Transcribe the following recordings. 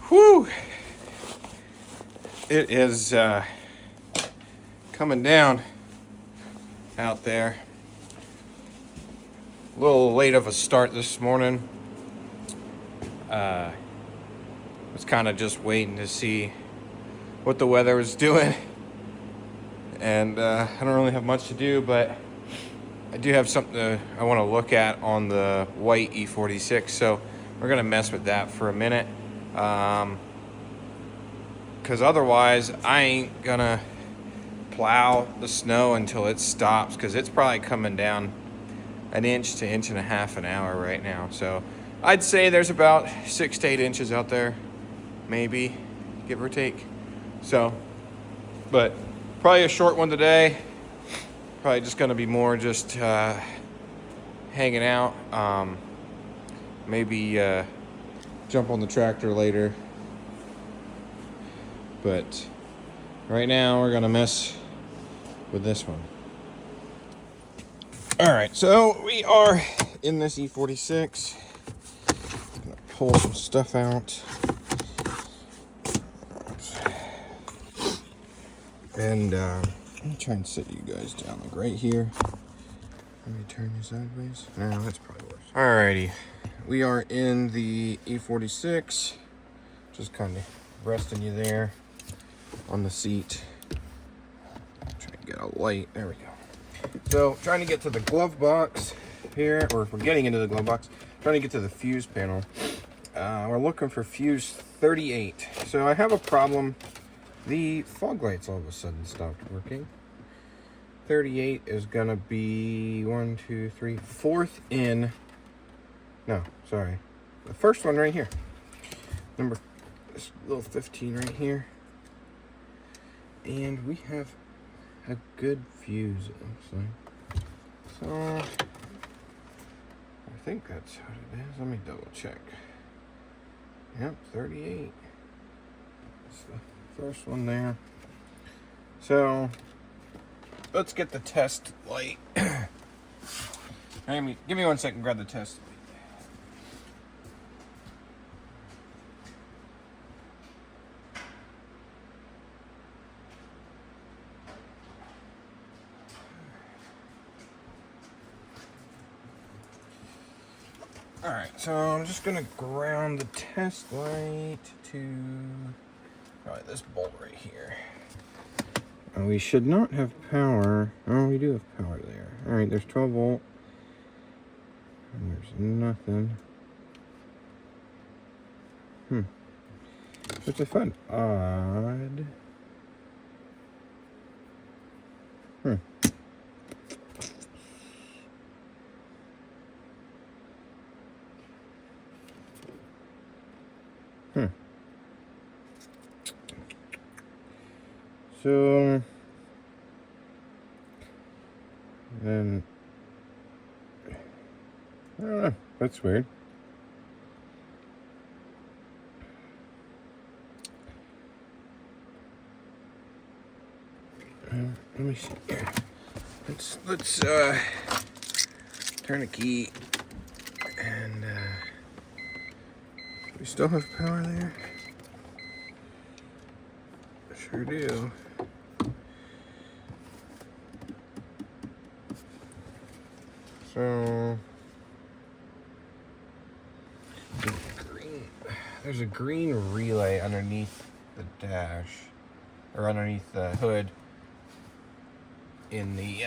Whew! It is coming down out there. A little late of a start this morning. Was kind of just waiting to see what the weather was doing. And I don't really have much to do, but I do have something I want to look at on the white e46. So we're going to mess with that for a minute. Because otherwise I ain't gonna plow the snow until it stops, because it's probably coming down an inch to inch and a half an hour right now. So I'd say there's about 6 to 8 inches out there, maybe, give or take. So, but probably a short one today. Probably just gonna be more just hanging out. Maybe jump on the tractor later. But right now we're gonna mess with this one. All right, so we are in this E46. Gonna pull some stuff out. And let me try and sit you guys down like right here. Let me turn you sideways. No, that's probably worse. Alrighty, we are in the E46. Just kind of resting you there on the seat. Try to get a light. There we go. So trying to get to the glove box here, or if we're getting into the glove box, trying to get to the fuse panel. We're looking for fuse 38. So I have a problem. The fog lights all of a sudden stopped working. 38 is gonna be 1, 2, 3, fourth in. No, sorry. The first one right here. Number, this little 15 right here. And we have a good fuse, it looks like. So, I think that's what it is. Let me double check. Yep, 38. That's the first one there. So, let's get the test light. Give me 1 second, grab the test light. Alright, so I'm just gonna ground the test light to probably this bolt right here. We should not have power. Oh, we do have power there. Alright, there's 12 volt. And there's nothing. Which I find odd. So then I don't know. That's weird. Let me see here. Let's turn a key, and we still have power there. Sure do. So there's a green relay underneath the dash, or underneath the hood, in the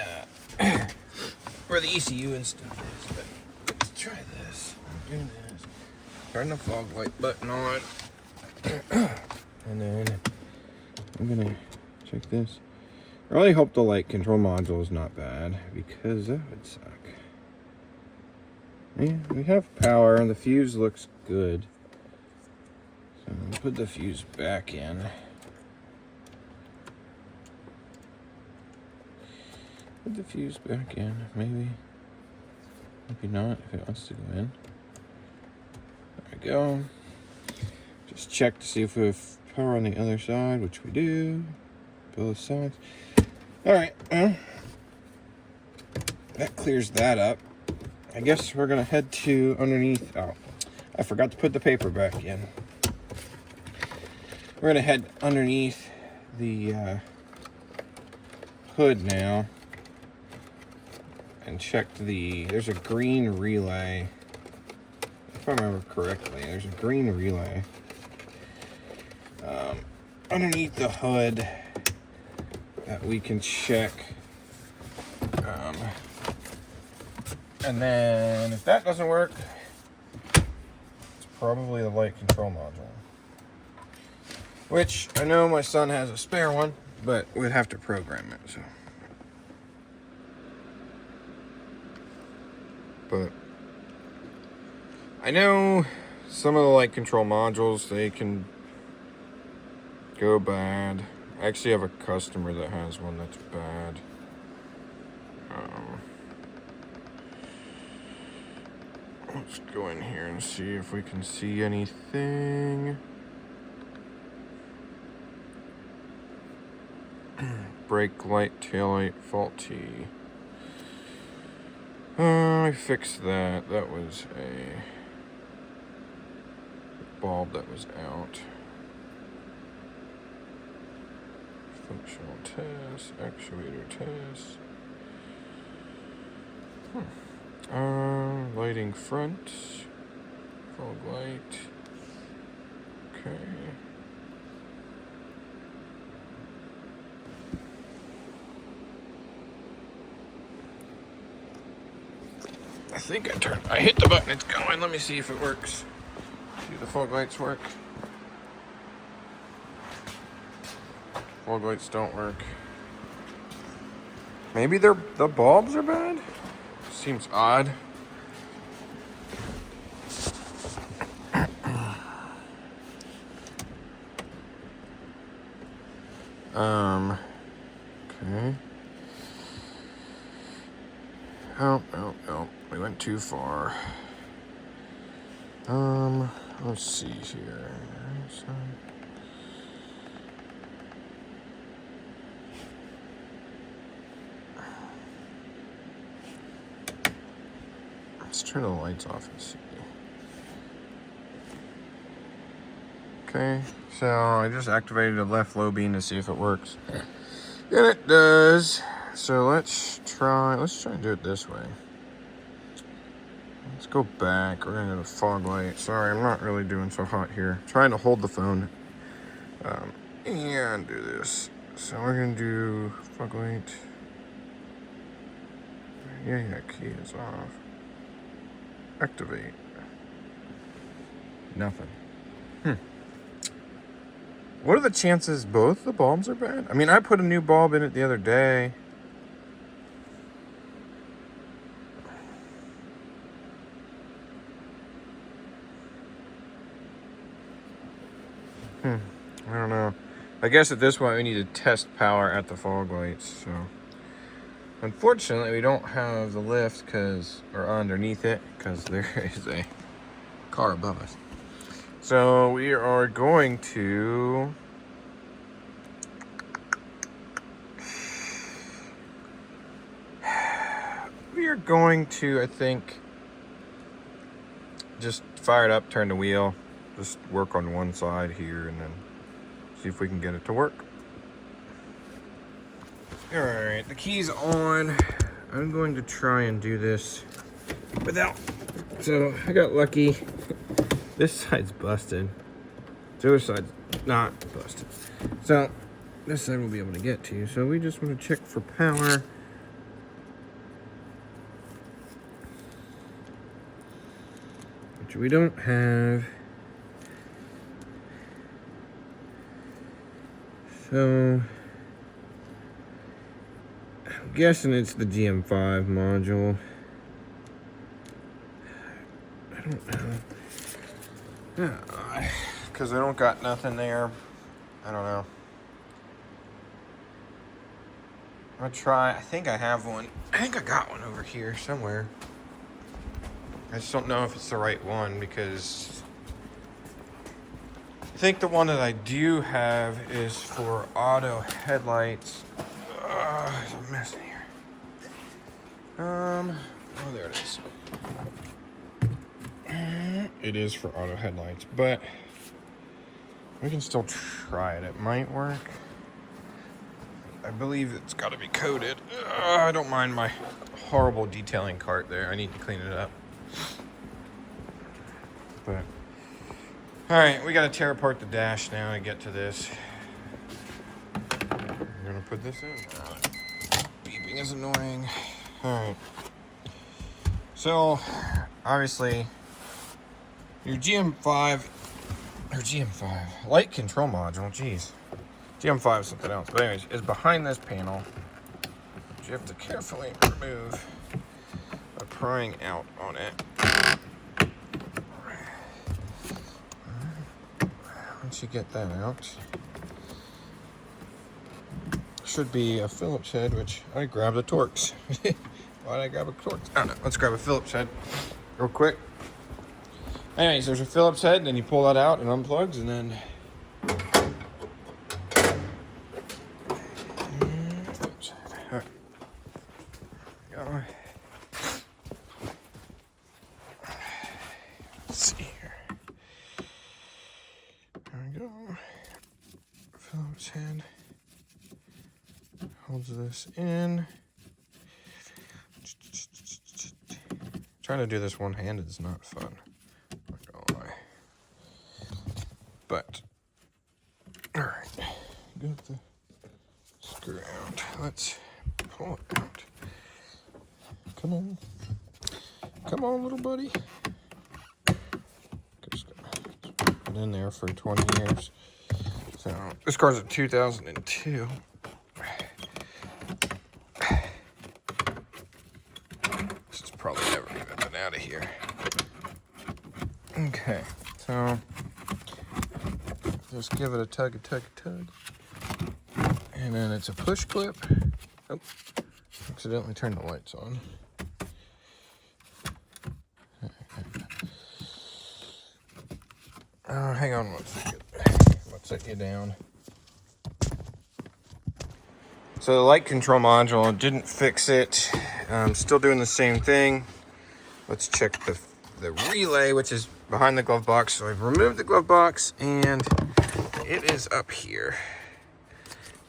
where the ECU and stuff is. But let's try this. Do this. Turn the fog light button on, and then I'm gonna check this. I really hope the light control module is not bad, because that would suck. Yeah, we have power, and the fuse looks good. So I'll put the fuse back in. Put the fuse back in, maybe. Maybe not, if it wants to go in. There we go. Just check to see if we have power on the other side, which we do. Both sides. Alright, well, that clears that up. I guess we're gonna head to underneath. Oh, I forgot to put the paper back in. We're gonna head underneath the hood now and check there's a green relay. If I remember correctly, there's a green relay underneath the hood that we can check. And then if that doesn't work, it's probably the light control module. Which I know my son has a spare one, but we'd have to program it, so. But I know some of the light control modules, they can go bad. I actually have a customer that has one that's bad. Let's go in here and see if we can see anything. Brake light, tail light faulty. I fixed that. That was a bulb that was out. Functional test, actuator test. Lighting front, fog light. Okay. I hit the button, it's going. Let me see if it works. See if the fog lights work. Fog lights don't work. Maybe the bulbs are bad? Seems odd. Okay. Oh, we went too far. Let's see here. Let's turn the lights off and see. Okay, so I just activated the left low beam to see if it works. And it does. So let's try and do it this way. Let's go back. We're gonna go to fog light. Sorry, I'm not really doing so hot here. I'm trying to hold the phone and do this. So we're gonna do fog light. Yeah, key is off. Activate. Nothing. What are the chances both the bulbs are bad? I mean, I put a new bulb in it the other day. I don't know. I guess at this point we need to test power at the fog lights, so. Unfortunately, we don't have the lift or underneath it, because there is a car above us. So we are going to I think, just fire it up, turn the wheel, just work on one side here, and then see if we can get it to work. All right, the key's on. I'm going to try and do this without. So I got lucky. This side's busted. The other side's not busted. So this side we'll be able to get to. So we just want to check for power. Which we don't have. So I'm guessing it's the GM5 module. I don't know. Because I don't got nothing there. I don't know. I'm gonna try. I think I have one. I think I got one over here somewhere. I just don't know if it's the right one because I think the one that I do have is for auto headlights. There's a mess in here. Oh, there it is. It is for auto headlights, but We can still try it. It might work. I believe it's got to be coated. I don't mind my horrible detailing cart there. I need to clean it up. But all right, we got to tear apart the dash now to get to this. I'm gonna put this in. Beeping is annoying. All right. So obviously, your GM5 light control module. Geez, GM5 is something else. But anyways, is behind this panel, which you have to carefully remove by prying out on it. Once you get that out, should be a Phillips head, which I grabbed a Torx. Why did I grab a Torx? I don't know. Let's grab a Phillips head real quick. Anyways, there's a Phillips head, then you pull that out and unplugs, and then all right. Go. Let's see here. There we go. Phillips head holds this in. Trying to do this one-handed is not fun. Not gonna lie. But all right, got the screw out. Let's pull it out. Come on, come on, little buddy. Just been in there for 20 years. So this car's a 2002. This is probably never even been out of here. Okay, so just give it a tug, and then it's a push clip. Oh, accidentally turned the lights on. Oh, hang on one second. Let's set you down. So the light control module didn't fix it. Still doing the same thing. Let's check the relay, which is behind the glove box. So I've removed the glove box and it is up here.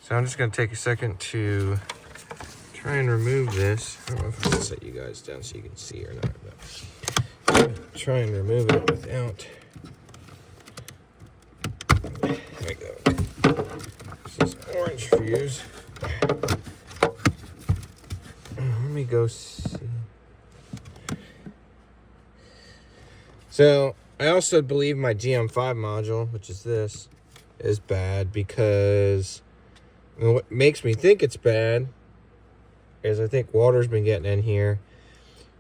So I'm just gonna take a second to try and remove this. I don't know if I can set you guys down so you can see or not, but try and remove it without. There we go. This is orange fuse. Let me go see. So I also believe my GM5 module, which is this, is bad because what makes me think it's bad is I think water's been getting in here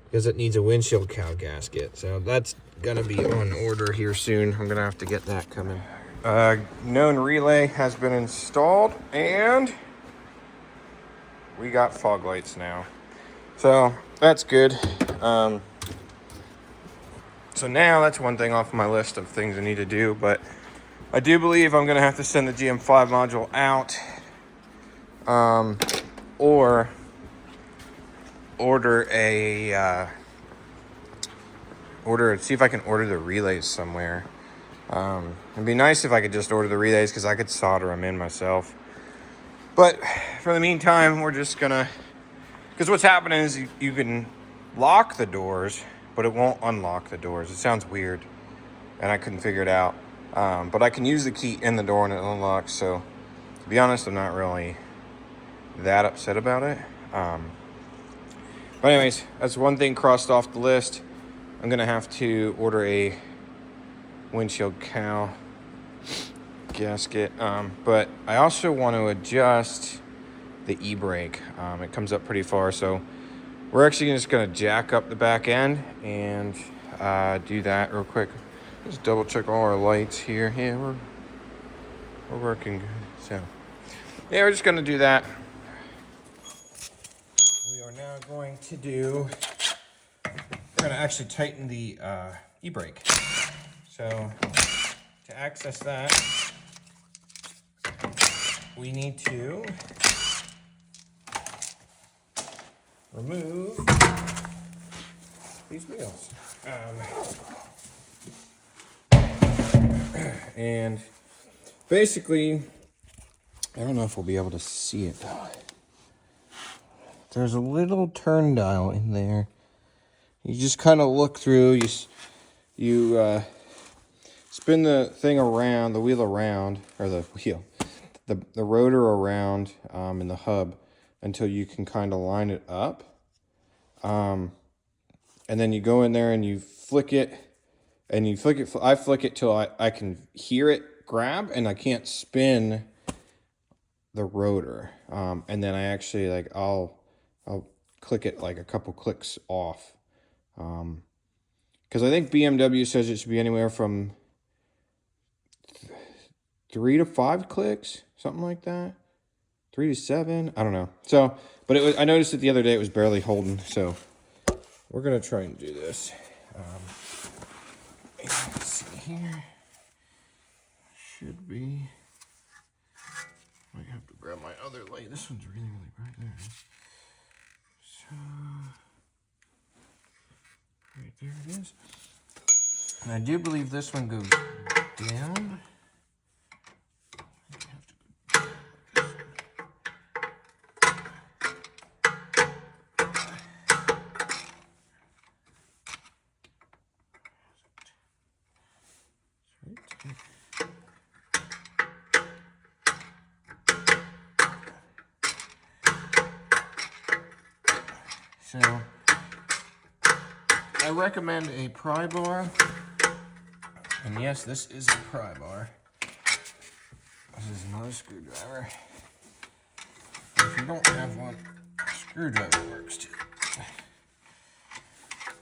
because it needs a windshield cowl gasket. So that's gonna be on order here soon. I'm gonna have to get that coming. Known relay has been installed and we got fog lights now. So that's good. So now that's one thing off my list of things I need to do, but I do believe I'm gonna have to send the GM5 module out, or see if I can order the relays somewhere. It'd be nice if I could just order the relays because I could solder them in myself. But for the meantime, we're just gonna, because what's happening is you can lock the doors, but it won't unlock the doors. It sounds weird, and I couldn't figure it out. But I can use the key in the door and it unlocks. So to be honest, I'm not really that upset about it. But anyways, that's one thing crossed off the list. I'm gonna have to order a windshield cowl gasket. But I also want to adjust the e-brake. It comes up pretty far, so we're actually just gonna jack up the back end and do that real quick. Just double check all our lights here. Yeah, we're working good. So yeah, we're just gonna do that. We are now going to we're gonna actually tighten the e-brake. So to access that, we need to remove these wheels. And basically, I don't know if we'll be able to see it though. There's a little turn dial in there. You just kind of look through. You spin the thing around, the wheel around, or the rotor around in the hub until you can kind of line it up. And then you go in there and you flick it, and you flick it. I flick it till I can hear it grab, and I can't spin the rotor. And then I actually I'll click it like a couple clicks off. Because I think BMW says it should be anywhere from 3 to 5 clicks, something like that. 3 to 7, I don't know. So, but I noticed it the other day, it was barely holding. So we're gonna try and do this. Let's see here. Should be. I have to grab my other light. This one's really, really bright there. So, right there it is. And I do believe this one goes down. So, I recommend a pry bar, and yes, this is a pry bar. This is not a screwdriver. If you don't have one, a screwdriver works too.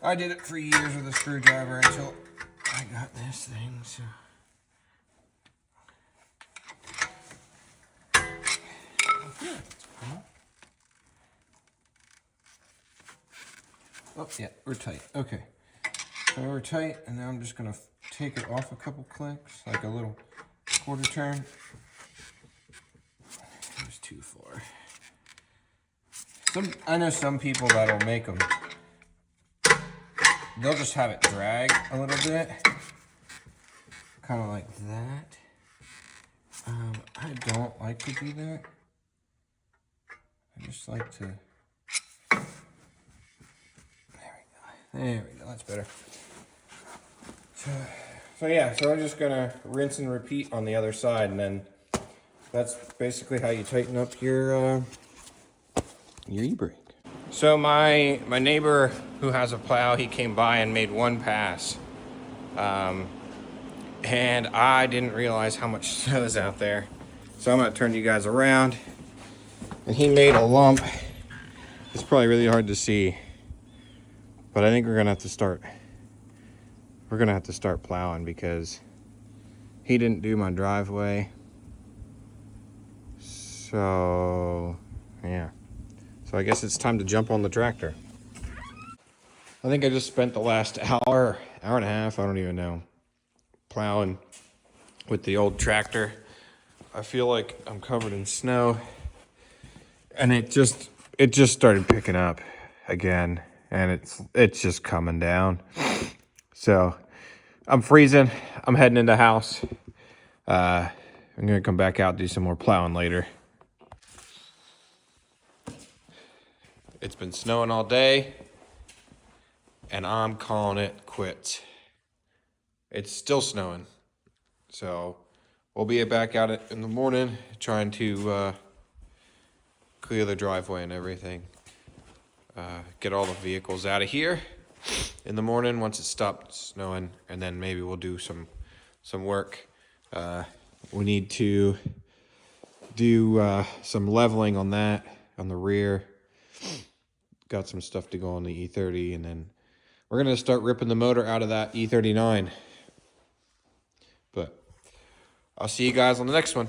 I did it for years with a screwdriver until I got this thing, so. Oh, yeah, we're tight. Okay. So we're tight, and now I'm just going to take it off a couple clicks, like a little quarter turn. There's too far. I know some people that'll make them, they'll just have it drag a little bit. Kind of like that. I don't like to do that. I just like to... There we go, that's better. So yeah, so I'm just gonna rinse and repeat on the other side, and then that's basically how you tighten up your e-brake. So my neighbor who has a plow, he came by and made one pass. And I didn't realize how much snow is out there. So I'm gonna turn you guys around. And he made a lump. It's probably really hard to see. But I think we're gonna have to start plowing because he didn't do my driveway. So yeah. So I guess it's time to jump on the tractor. I think I just spent the last hour and a half, I don't even know, plowing with the old tractor. I feel like I'm covered in snow, and it just started picking up again. And it's just coming down. So I'm freezing. I'm heading into the house. I'm gonna come back out and do some more plowing later. It's been snowing all day, and I'm calling it quits. It's still snowing, so we'll be back out in the morning trying to clear the driveway and everything. Get all the vehicles out of here in the morning once it stops snowing, and then maybe we'll do some work. We need to do some leveling on that, on the rear. Got some stuff to go on the E30, and then we're gonna start ripping the motor out of that E39. But I'll see you guys on the next one.